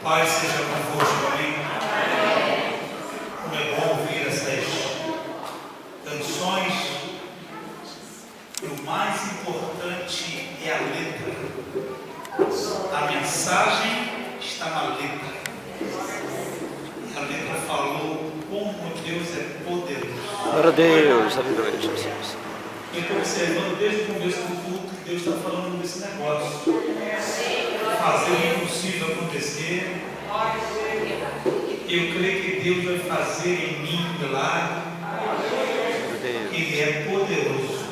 Pai seja convosco, amém? Como é bom ouvir essas canções. E o mais importante é a letra. A mensagem está na letra. E a letra falou como Deus é poderoso. Glória a Deus, aleluia, Jesus. Eu estou observando desde o começo do culto que Deus está falando desse negócio. Fazer o impossível acontecer. Eu creio que Deus vai fazer em mim um milagre. Ele é poderoso.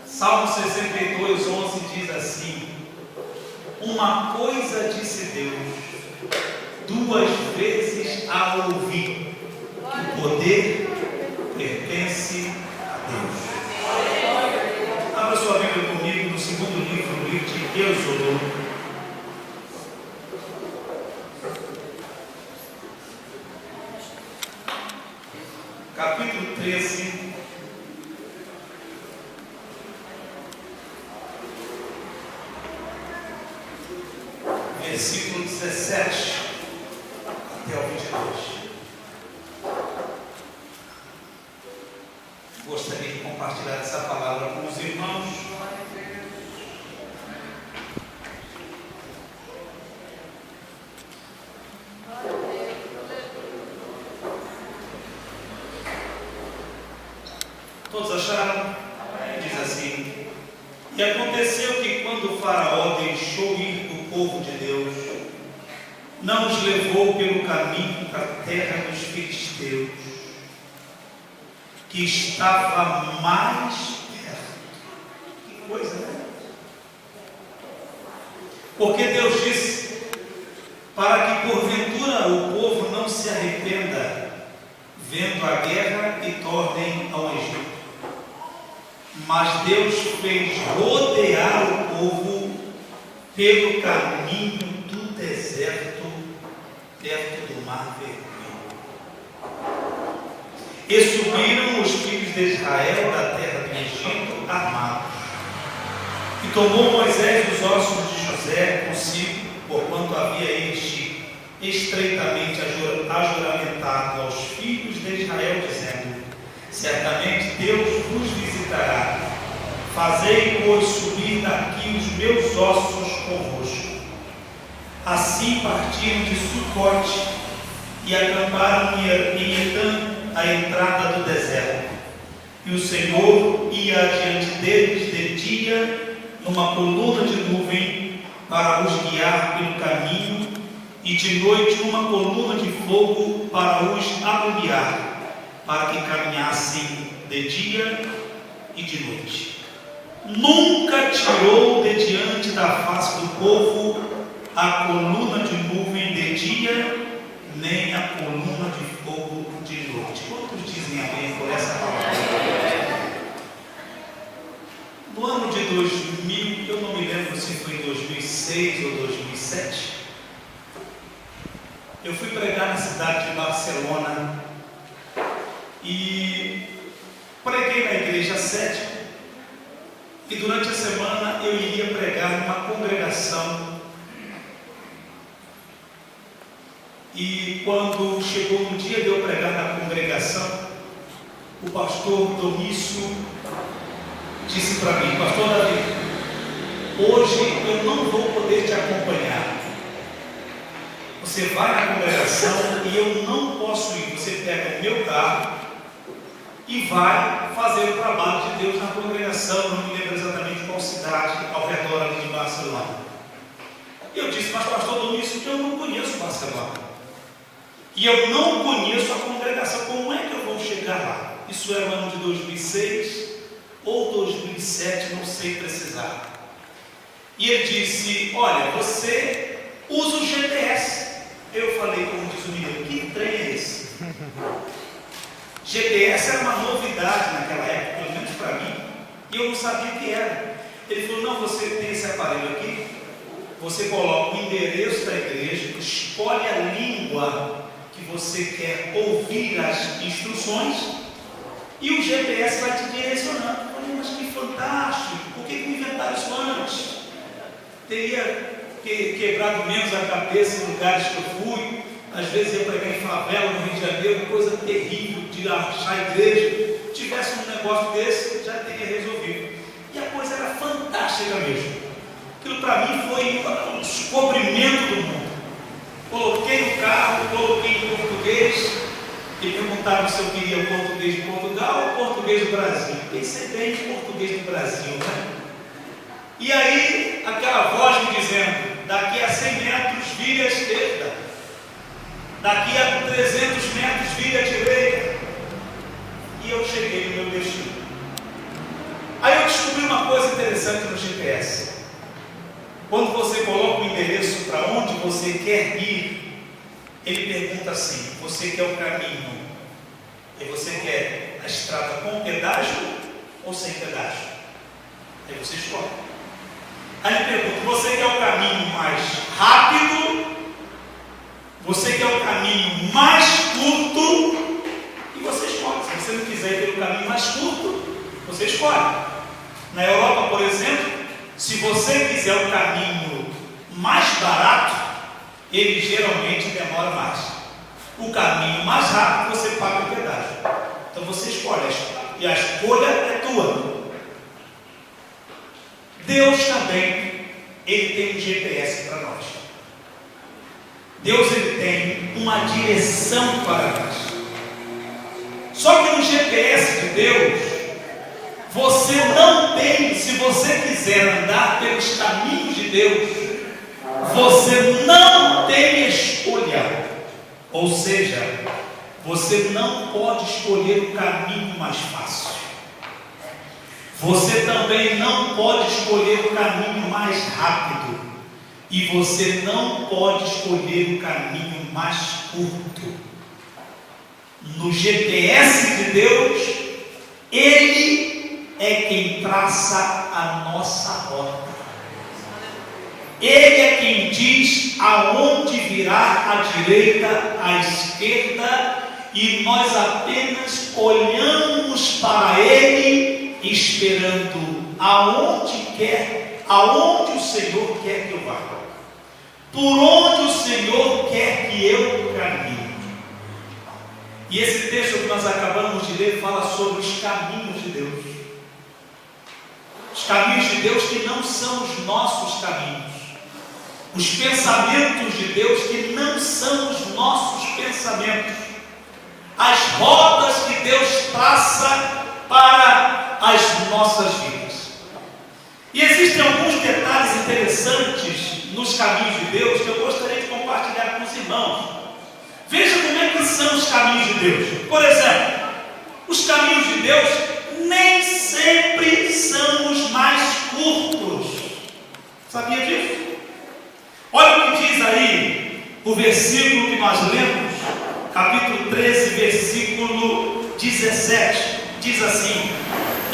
Salmo 62, 11 diz assim: uma coisa disse Deus, duas vezes a ouvi, que o poder pertence a Deus. Abra sua Bíblia comigo no segundo livro de Êxodo. Capítulo 13. Versículo 17 até o 22. Gostaria de compartilhar essa palavra com os irmãos. Todos acharam? Diz assim: e aconteceu que quando o faraó deixou ir o povo de Deus, não os levou pelo caminho para a terra dos filisteus, que estava mais perto. Que coisa, né? Porque Deus disse, para que porventura o povo não se arrependa, vendo a guerra e tornem ao Egito. Mas Deus fez rodear o povo pelo caminho do deserto, perto do mar vermelho. E subiram os filhos de Israel da terra do Egito armados. E tomou Moisés os ossos de José consigo, porquanto havia este estreitamente ajuramentado aos filhos de Israel, dizendo: certamente Deus vos visitará. Fazei, pois, subir daqui os meus ossos convosco. Assim partiram de Sucote e acamparam em Etã, a entrada do deserto. E o Senhor ia adiante deles de dia numa coluna de nuvem para os guiar pelo caminho, e de noite numa coluna de fogo para os alumiar, para que caminhassem de dia e de noite. Nunca tirou de diante da face do povo a coluna de nuvem de dia, nem a coluna de fogo de noite. Quantos dizem amém por essa palavra? No ano de 2000, eu não me lembro se foi 2006 ou 2007, eu fui pregar na cidade de Barcelona. E preguei na igreja sede, e durante a semana eu iria pregar numa congregação. E quando chegou o dia de eu pregar na congregação, o pastor Domício disse para mim: pastor Davi, hoje eu não vou poder te acompanhar. Você vai na congregação e eu não posso ir. Você pega o meu carro e vai fazer o trabalho de Deus na congregação. Não me lembro exatamente qual cidade ao redor ali de Barcelona. Eu disse: mas pastor Domício, eu não conheço Barcelona e eu não conheço a congregação, como é que eu vou chegar lá? Isso era o ano de 2006 ou 2007, não sei precisar. E ele disse: olha, você usa o GPS. Eu falei, como diz o menino, que trem é esse? GPS era uma novidade naquela época, pelo menos para mim, e eu não sabia o que era. Ele falou: não, você tem esse aparelho aqui, você coloca o endereço da igreja, escolhe a língua que você quer ouvir as instruções, e o GPS vai te direcionando. Eu falei: mas que fantástico, por que inventaram isso antes? Teria quebrado menos a cabeça em lugares que eu fui. Às vezes ia pregar em favela no Rio de Janeiro, coisa terrível de achar a igreja. Se tivesse um negócio desse, já teria resolvido. E a coisa era fantástica mesmo. Aquilo para mim foi um descobrimento do mundo. Coloquei o carro, coloquei em português, e perguntaram se eu queria o português de Portugal ou o português do Brasil. Pensei bem em português do Brasil, né? E aí, aquela voz me dizendo: daqui a 100 metros vire à esquerda, daqui a 300 metros vire à direita. E eu cheguei no meu destino. Aí eu descobri uma coisa interessante no GPS. Quando você coloca o endereço para onde você quer ir, ele pergunta assim: você quer o caminho? E você quer a estrada com pedágio ou sem pedágio? Aí você escolhe. Aí ele pergunta: você quer o caminho mais rápido? Você quer o caminho mais curto? E você escolhe. Se você não quiser ir pelo caminho mais curto, você escolhe. Na Europa, por exemplo, se você quiser o caminho mais barato, ele geralmente demora mais. O caminho mais rápido você paga o pedágio. Então você escolhe, e a escolha é tua. Deus também, ele tem um GPS para nós. Deus, ele tem uma direção para nós. Só que no GPS de Deus, você não tem, se você quiser andar pelos caminhos de Deus, você não tem escolha. Ou seja, você não pode escolher o caminho mais fácil. Você também não pode escolher o caminho mais rápido. E você não pode escolher o caminho mais curto. No GPS de Deus, ele é quem traça a nossa rota. Ele é quem diz aonde virar à direita, à esquerda, e nós apenas olhamos para ele, esperando aonde o Senhor quer que eu vá, por onde o Senhor quer que eu caminhe. E esse texto que nós acabamos de ler fala sobre os caminhos de Deus. Os caminhos de Deus que não são os nossos caminhos. Os pensamentos de Deus que não são os nossos pensamentos. As rotas que Deus traça para as nossas vidas. E existem alguns detalhes interessantes nos caminhos de Deus que eu gostaria de compartilhar com os irmãos. Veja como é que são os caminhos de Deus. Por exemplo, os caminhos de Deus nem sempre são os mais curtos. Sabia disso? Olha o que diz aí o versículo que nós lemos, capítulo 13, versículo 17. Diz assim: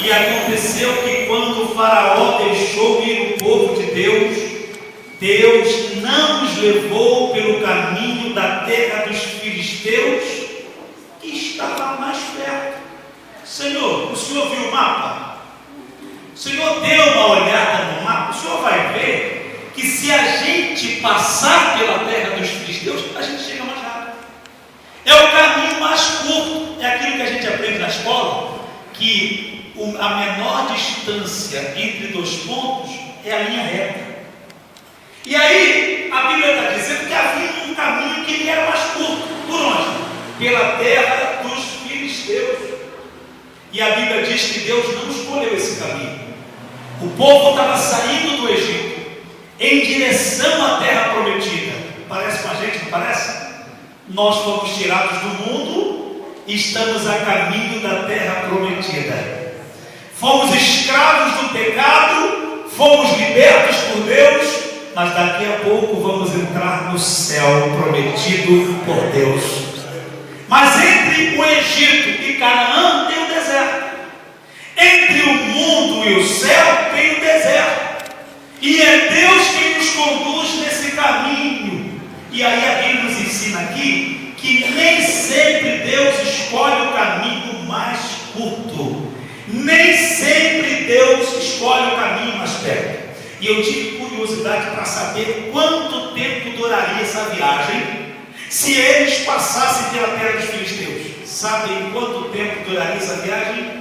e aconteceu que quando o faraó deixou ir o povo de Deus, Deus não os levou pelo caminho da terra dos filisteus, que estava mais perto. Senhor, o Senhor viu o mapa? O Senhor deu uma olhada no mapa? O Senhor vai ver que se a gente passar pela terra dos filisteus, a gente chega mais rápido. É o caminho mais curto. É aquilo que a gente aprende na escola, que a menor distância entre dois pontos é a linha reta. E aí a Bíblia está dizendo que havia um caminho que era mais curto. Por onde? Pela terra dos filisteus. E a Bíblia diz que Deus não escolheu esse caminho. O povo estava saindo do Egito em direção à terra prometida. Parece com a gente, não parece? Nós fomos tirados do mundo e estamos a caminho da terra prometida. Fomos escravos do pecado, fomos libertos por Deus, mas daqui a pouco vamos entrar no céu prometido por Deus. Mas entre o Egito e Canaã tem o deserto. Entre o mundo e o céu tem o deserto. E é Deus quem nos conduz nesse caminho. E aí a Bíblia nos ensina aqui que nem sempre Deus escolhe o caminho mais curto. Nem sempre Deus escolhe o caminho mais perto. E eu tive curiosidade para saber quanto tempo duraria essa viagem se eles passassem pela terra dos filisteus. Sabem quanto tempo duraria essa viagem?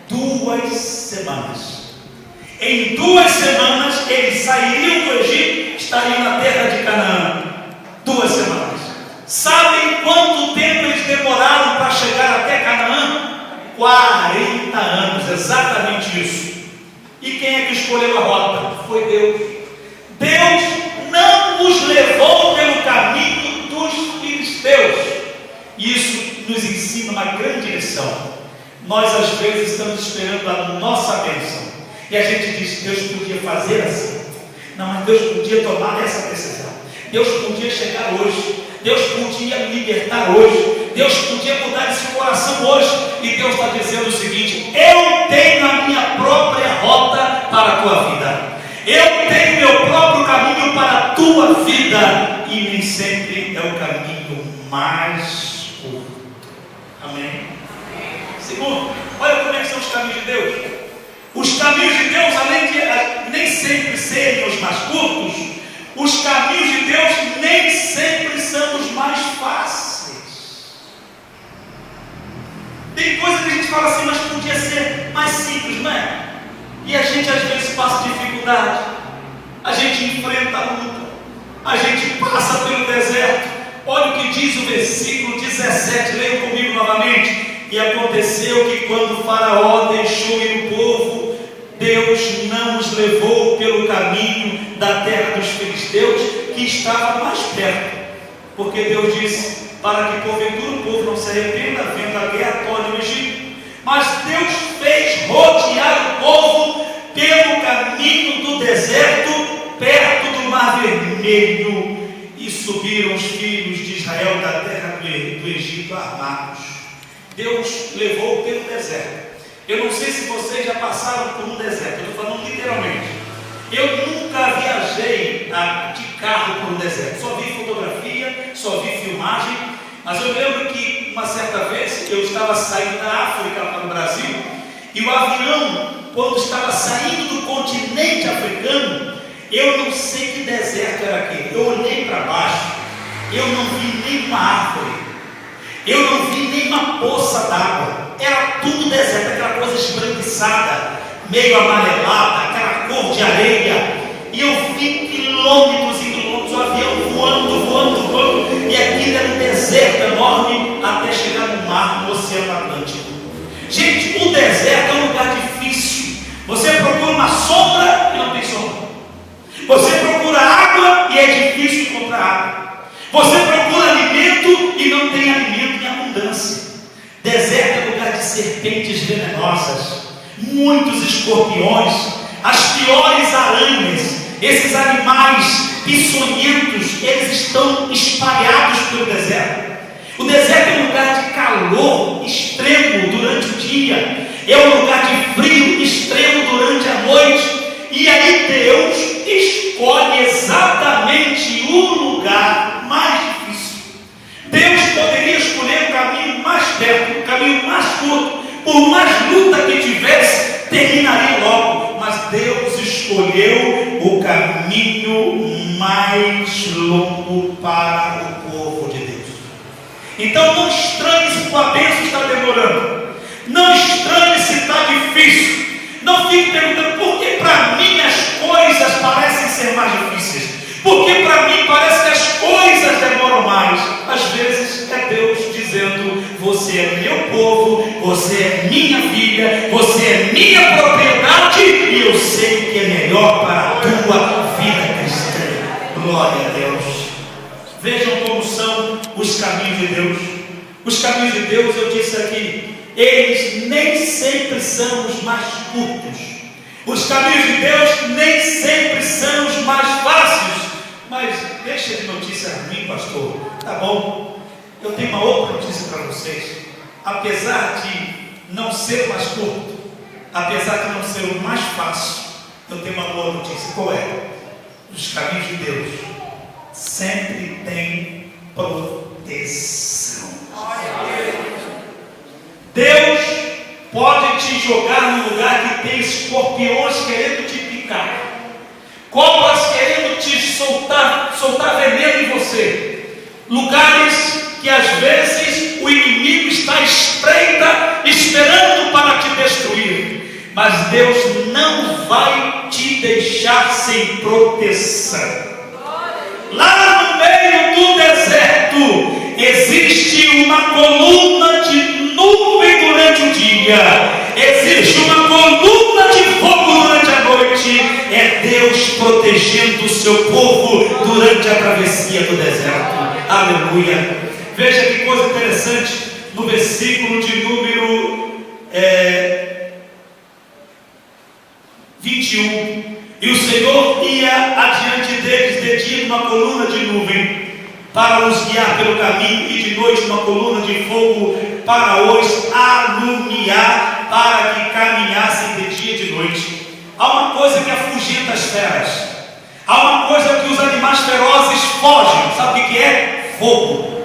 2 semanas. Em 2 semanas eles sairiam do Egito, estariam na terra de Canaã. 2 semanas. Sabem quanto tempo eles demoraram para chegar até Canaã? 40 anos, exatamente isso. E quem é que escolheu a rota? Foi Deus. Deus não os levou pelo caminho dos filisteus. Isso nos ensina uma grande lição. Nós às vezes estamos esperando a nossa bênção e a gente diz: Deus podia fazer assim. Não, mas Deus podia tomar essa decisão. Deus podia chegar hoje. Deus podia me libertar hoje. Deus podia mudar esse coração hoje. E Deus está dizendo o seguinte: eu tenho a minha própria rota para a tua vida. Eu tenho meu próprio caminho para a tua vida. E nem sempre é o caminho mais curto. Amém? Segundo, olha como é que são os caminhos de Deus. Os caminhos de Deus, além de nem sempre serem os mais curtos, os caminhos de Deus nem sempre são os mais fáceis. Tem coisa que a gente fala assim, mas podia ser mais simples, não é? E a gente às vezes passa dificuldade, a gente enfrenta a luta, a gente passa pelo deserto. Olha o que diz o versículo 17, leiam comigo novamente. E aconteceu que quando o Faraó deixou ir o povo, Deus não os levou pelo caminho da terra dos filisteus, que estava mais perto, porque Deus disse: para que porventura o povo não se arrependa, vendo a guerra toda no Egito. Mas Deus fez rodear o povo pelo caminho do deserto, perto do Mar Vermelho, e subiram os filhos de Israel da terra do Egito armados. Deus levou pelo deserto. Eu não sei se vocês já passaram por um deserto, eu estou falando literalmente. Eu nunca viajei de carro por um deserto, só vi fotografia, só vi filmagem. Mas eu lembro que uma certa vez eu estava saindo da África para o Brasil, e o avião, quando estava saindo do continente africano, eu não sei que deserto era aquele. Eu olhei para baixo, eu não vi nenhuma árvore, eu não vi nenhuma poça d'água. Era tudo deserto, aquela coisa esbranquiçada, meio amarelada, aquela cor de areia. E eu vi quilômetros e quilômetros, o avião voando, e aquilo era um deserto enorme, até chegar no mar, no Oceano Atlântico. Gente, o deserto é um lugar difícil. Você procura uma sombra e não tem sombra. Você procura água e é difícil encontrar água. Você procura alimento e não tem alimento em abundância. Deserto é lugar de serpentes venenosas, muitos escorpiões, as piores aranhas. Esses animais peçonhentos, eles estão espalhados pelo deserto. O deserto é um lugar de calor extremo durante o dia, é um lugar de frio extremo durante a noite. E aí Deus escolhe exatamente o lugar mais difícil. Deus poderia escolher o caminho mais perto, o caminho mais curto. Por mais luta que tivesse, terminaria logo. Mas Deus escolheu o caminho mais longo para o povo de Deus. Então não estranhe se tua bênção está demorando. Não estranhe se está difícil. Não fique perguntando por que para mim as coisas parecem ser mais difíceis. Porque para mim parece que as coisas demoram mais. Às vezes é Deus dizendo: você é meu povo, você é minha filha, você é minha propriedade, e eu sei o que é melhor para a tua vida cristã. Glória a Deus. Vejam como são os caminhos de Deus. Os caminhos de Deus, eu disse aqui, eles nem sempre são os mais curtos. Os caminhos de Deus nem sempre são os mais fáceis. Mas deixa de notícia a mim, pastor. Tá bom, eu tenho uma outra notícia para vocês. Apesar de não ser mais curto, apesar de não ser o mais fácil, eu tenho uma boa notícia. Qual é? Os caminhos de Deus sempre têm proteção. Deus pode te jogar num lugar que tem escorpiões querendo te picar. cobras querendo te soltar veneno em você, lugares que às vezes o inimigo está à espreita, esperando para te destruir, mas Deus não vai te deixar sem proteção. Lá no meio do deserto existe uma coluna de nuvem durante o dia, existe uma coluna de fogo durante a noite. É Deus protegendo o seu povo durante a travessia do deserto. Aleluia. Veja que coisa interessante no versículo de número 21. E o Senhor ia adiante deles de dia numa coluna de nuvem para os guiar pelo caminho, e de noite uma coluna de fogo para os alumiar, para que caminhassem de dia e de noite. Há uma coisa que afugenta as feras, há uma coisa que os animais ferozes fogem. Sabe o que é? Fogo.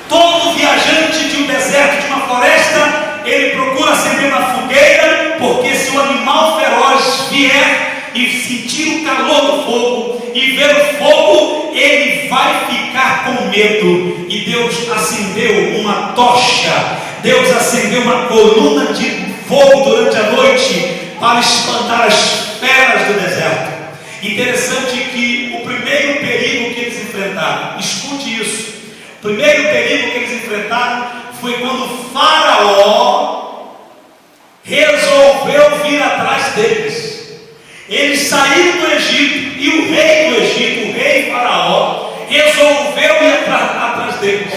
Todo viajante de um deserto, de uma floresta, ele procura acender uma fogueira, porque se o animal feroz vier e sentir o calor do fogo e ver o fogo, ele vai ficar com medo. E Deus acendeu uma tocha, Deus acendeu uma coluna de fogo durante a noite para espantar as feras do deserto. Interessante que o primeiro perigo que eles enfrentaram, escute isso, o primeiro perigo que eles enfrentaram foi quando Faraó resolveu vir atrás deles. Eles saíram do Egito e o rei do Egito, o rei Faraó, resolveu ir atrás deles.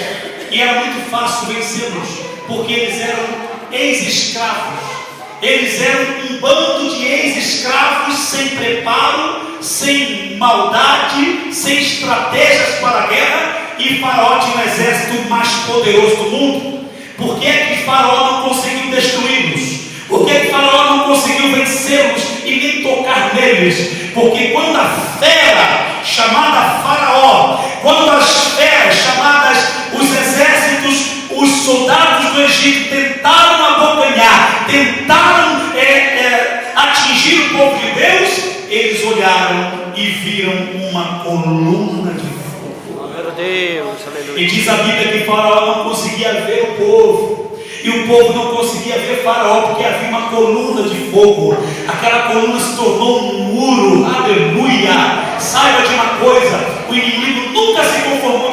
E era muito fácil vencê-los, porque eles eram ex-escravos. Eles eram um bando de ex-escravos sem preparo, sem maldade, sem estratégias para a guerra. E Faraó tinha o exército mais poderoso do mundo. Por que é que Faraó não conseguiu destruí-los? Por que Faraó não conseguiu vencê-los e nem tocar neles? Porque quando a fera chamada Faraó, quando as feras chamadas os exércitos, os soldados do Egito tentaram abocanhar, tentaram atingir o povo de Deus, eles olharam e viram uma coluna de fogo. Meu Deus, aleluia. E diz a Bíblia que Faraó não conseguia ver o povo. E o povo não conseguia ver Faraó, porque havia uma coluna de fogo. Aquela coluna se tornou um muro. Aleluia. Saiba de uma coisa: o inimigo nunca se conformou